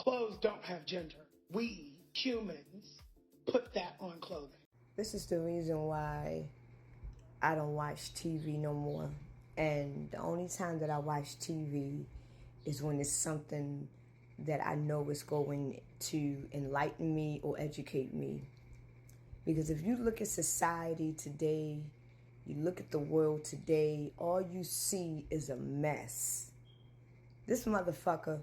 Clothes don't have gender. We, humans, put that on clothing. This is the reason why I don't watch TV no more. And the only time that I watch TV is when it's something that I know is going to enlighten me or educate me. Because if you look at society today, you look at the world today, all you see is a mess. This motherfucker,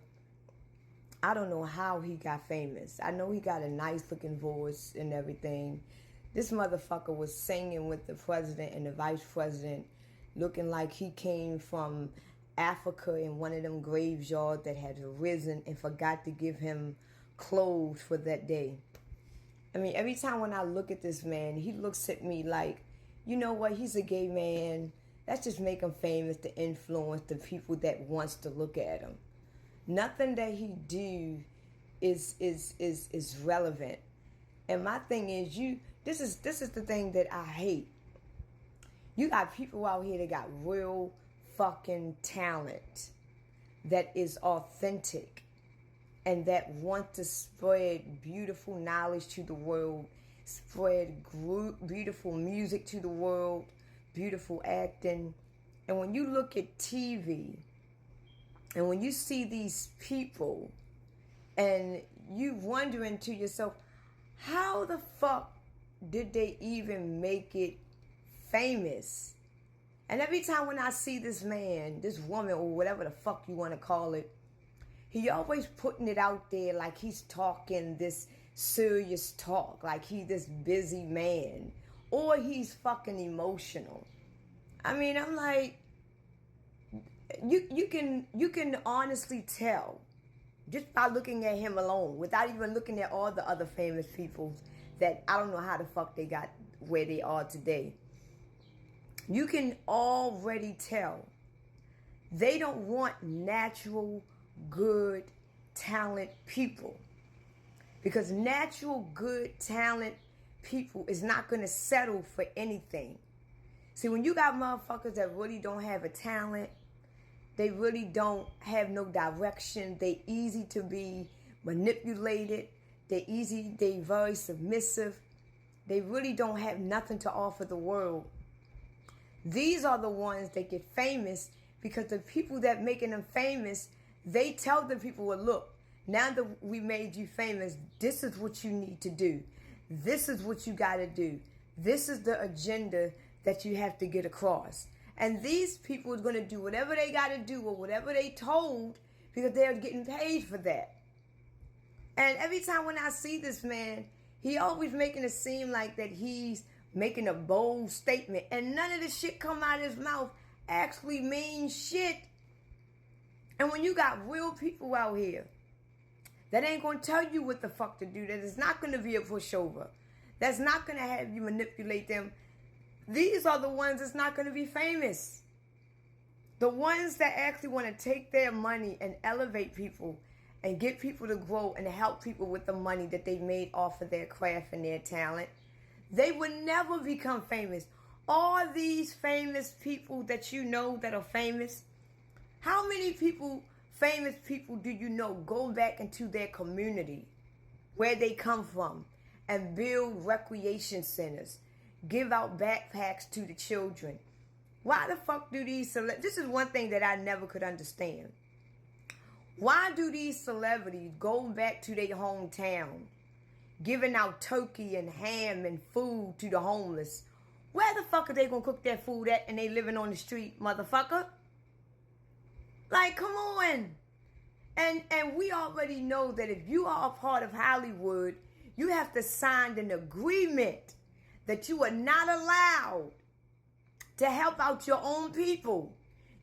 I don't know how he got famous. I know he got a nice looking voice and everything. This motherfucker was singing with the president and the vice president, looking like he came from Africa in one of them graveyards that had risen and forgot to give him clothes for that day. I mean, every time when I look at this man, he looks at me like, you know what, he's a gay man. Let's just make him famous to influence the people that wants to look at him. Nothing that he do is relevant. And my thing is, this is the thing that I hate. You got people out here that got real fucking talent that is authentic and that want to spread beautiful knowledge to the world, spread beautiful music to the world, beautiful acting. And when you look at TV and when you see these people and you wondering to yourself, how the fuck did they even make it famous? And every time when I see this man, this woman, or whatever the fuck you want to call it, he always putting it out there like he's talking this serious talk, like he's this busy man, or he's fucking emotional. I mean, I'm like, you can honestly tell just by looking at him alone, without even looking at all the other famous people that I don't know how the fuck they got where they are today. You can already tell they don't want natural, good, talent people. Because natural, good, talent people is not going to settle for anything. See, when you got motherfuckers that really don't have a talent, they really don't have no direction, they easy to be manipulated, they very submissive, they really don't have nothing to offer the world. These are the ones that get famous because the people that making them famous, they tell the people, well, look, now that we made you famous, this is what you need to do. This is what you got to do. This is the agenda that you have to get across. And these people are going to do whatever they got to do or whatever they told because they're getting paid for that. And every time when I see this man, he always making it seem like that he's making a bold statement. And none of the shit come out of his mouth actually means shit. And when you got real people out here that ain't going to tell you what the fuck to do, that is not going to be a pushover, that's not going to have you manipulate them, these are the ones that's not going to be famous. The ones that actually want to take their money and elevate people and get people to grow and help people with the money that they made off of their craft and their talent, they would never become famous. All these famous people that you know that are famous, how many people, famous people, do you know go back into their community where they come from and build recreation centers, give out backpacks to the children? Why the fuck do these this is one thing that I never could understand. Why do these celebrities go back to their hometown, giving out turkey and ham and food to the homeless? Where the fuck are they gonna cook their food at and they living on the street, motherfucker? Like, come on. And we already know that if you are a part of Hollywood, you have to sign an agreement that you are not allowed to help out your own people.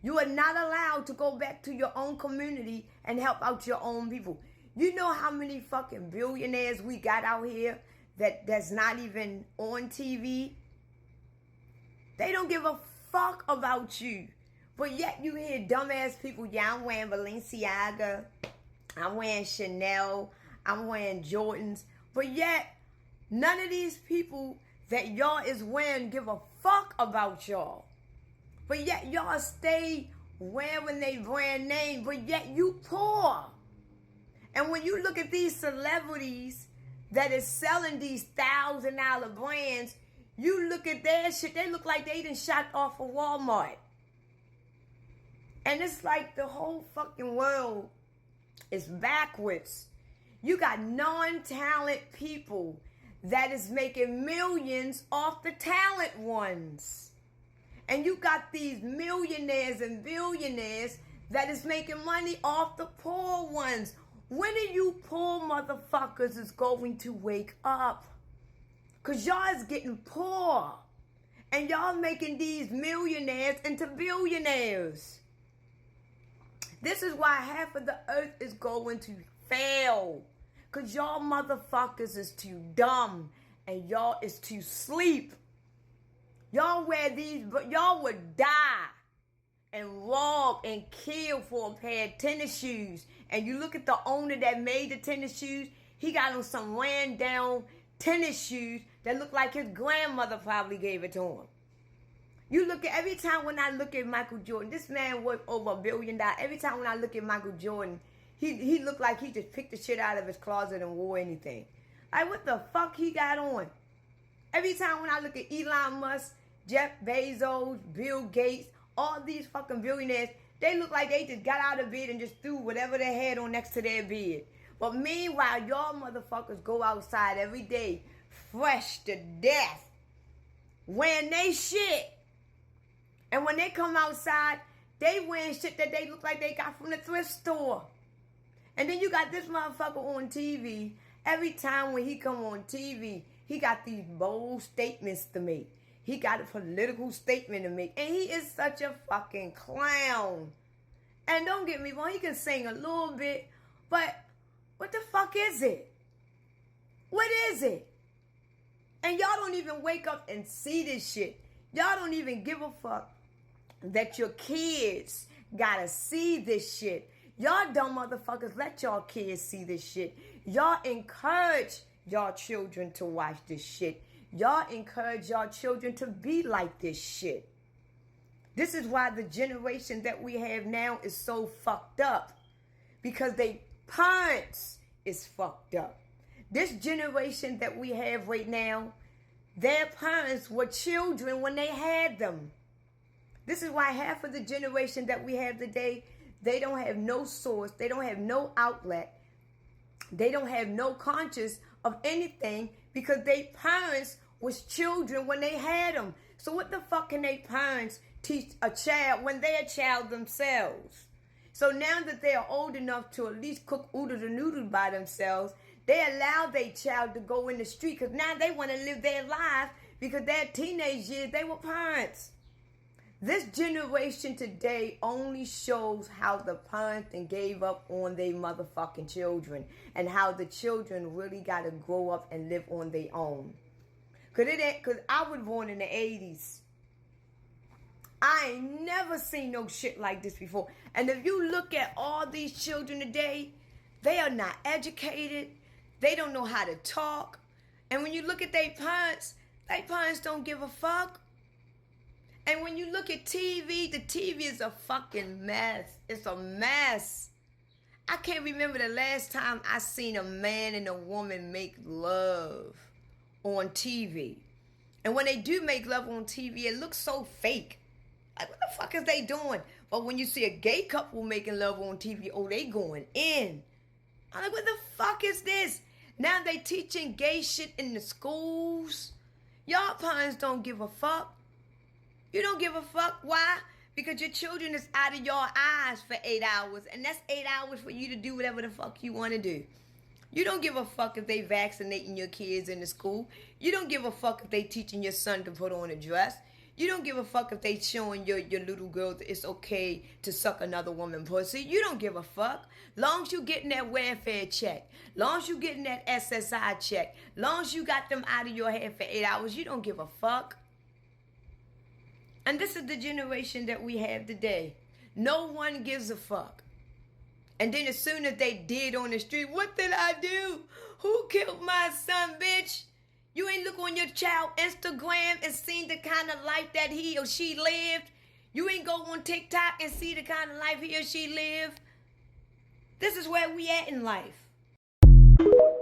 You are not allowed to go back to your own community and help out your own people. You know how many fucking billionaires we got out here that's not even on TV? They don't give a fuck about you. But yet you hear dumbass people, yeah, I'm wearing Balenciaga, I'm wearing Chanel, I'm wearing Jordans. But yet, none of these people that y'all is wearing give a fuck about y'all. But yet y'all stay wearing they brand name, but yet you poor. And when you look at these celebrities that is selling these $1,000 brands, you look at their shit, they look like they done shot off of Walmart. And it's like the whole fucking world is backwards. You got non-talent people that is making millions off the talent ones. And you got these millionaires and billionaires that is making money off the poor ones. When are you poor motherfuckers is going to wake up? Because y'all is getting poor. And y'all making these millionaires into billionaires. This is why half of the earth is going to fail. Because y'all motherfuckers is too dumb. And y'all is too sleep. Y'all wear these, but y'all would die and rob and kill for a pair of tennis shoes. And you look at the owner that made the tennis shoes, he got on some ran down tennis shoes that look like his grandmother probably gave it to him. You look at, every time when I look at Michael Jordan, this man worth over $1 billion. Every time when I look at Michael Jordan, he looked like he just picked the shit out of his closet and wore anything. Like, what the fuck he got on? Every time when I look at Elon Musk, Jeff Bezos, Bill Gates, all these fucking billionaires, they look like they just got out of bed and just threw whatever they had on next to their bed. But meanwhile, y'all motherfuckers go outside every day, fresh to death, wearing they shit. And when they come outside, they wearing shit that they look like they got from the thrift store. And then you got this motherfucker on TV. Every time when he come on TV, he got these bold statements to make. He got a political statement to make. And he is such a fucking clown. And don't get me wrong, he can sing a little bit. But what the fuck is it? What is it? And y'all don't even wake up and see this shit. Y'all don't even give a fuck that your kids gotta see this shit. Y'all dumb motherfuckers, let y'all kids see this shit. Y'all encourage y'all children to watch this shit. Y'all encourage y'all children to be like this shit. This is why the generation that we have now is so fucked up. Because they parents is fucked up. This generation that we have right now, their parents were children when they had them. This is why half of the generation that we have today, they don't have no source, they don't have no outlet, they don't have no conscience of anything because their parents was children when they had them. So what the fuck can their parents teach a child when they're a child themselves? So now that they are old enough to at least cook oodle the noodle by themselves, they allow their child to go in the street because now they want to live their life because their teenage years, they were parents. This generation today only shows how the parents gave up on their motherfucking children and how the children really got to grow up and live on their own. Cause I was born in the 80s. I ain't never seen no shit like this before. And if you look at all these children today, they are not educated. They don't know how to talk. And when you look at their parents don't give a fuck. And when you look at TV, the TV is a fucking mess. It's a mess. I can't remember the last time I seen a man and a woman make love on TV. And when they do make love on TV, it looks so fake. Like, what the fuck is they doing? But when you see a gay couple making love on TV, oh, they going in. I'm like, what the fuck is this? Now they teaching gay shit in the schools. Y'all parents don't give a fuck. You don't give a fuck. Why? Because your children is out of your eyes for 8 hours. And that's 8 hours for you to do whatever the fuck you want to do. You don't give a fuck if they vaccinating your kids in the school. You don't give a fuck if they teaching your son to put on a dress. You don't give a fuck if they showing your little girl that it's okay to suck another woman's pussy. You don't give a fuck. Long as you getting that welfare check. Long as you getting that SSI check. Long as you got them out of your head for 8 hours, you don't give a fuck. And this is the generation that we have today. No one gives a fuck. And then as soon as they did on the street, what did I do? Who killed my son, bitch? You ain't look on your child Instagram and seen the kind of life that he or she lived. You ain't go on TikTok and see the kind of life he or she lived. This is where we at in life. you.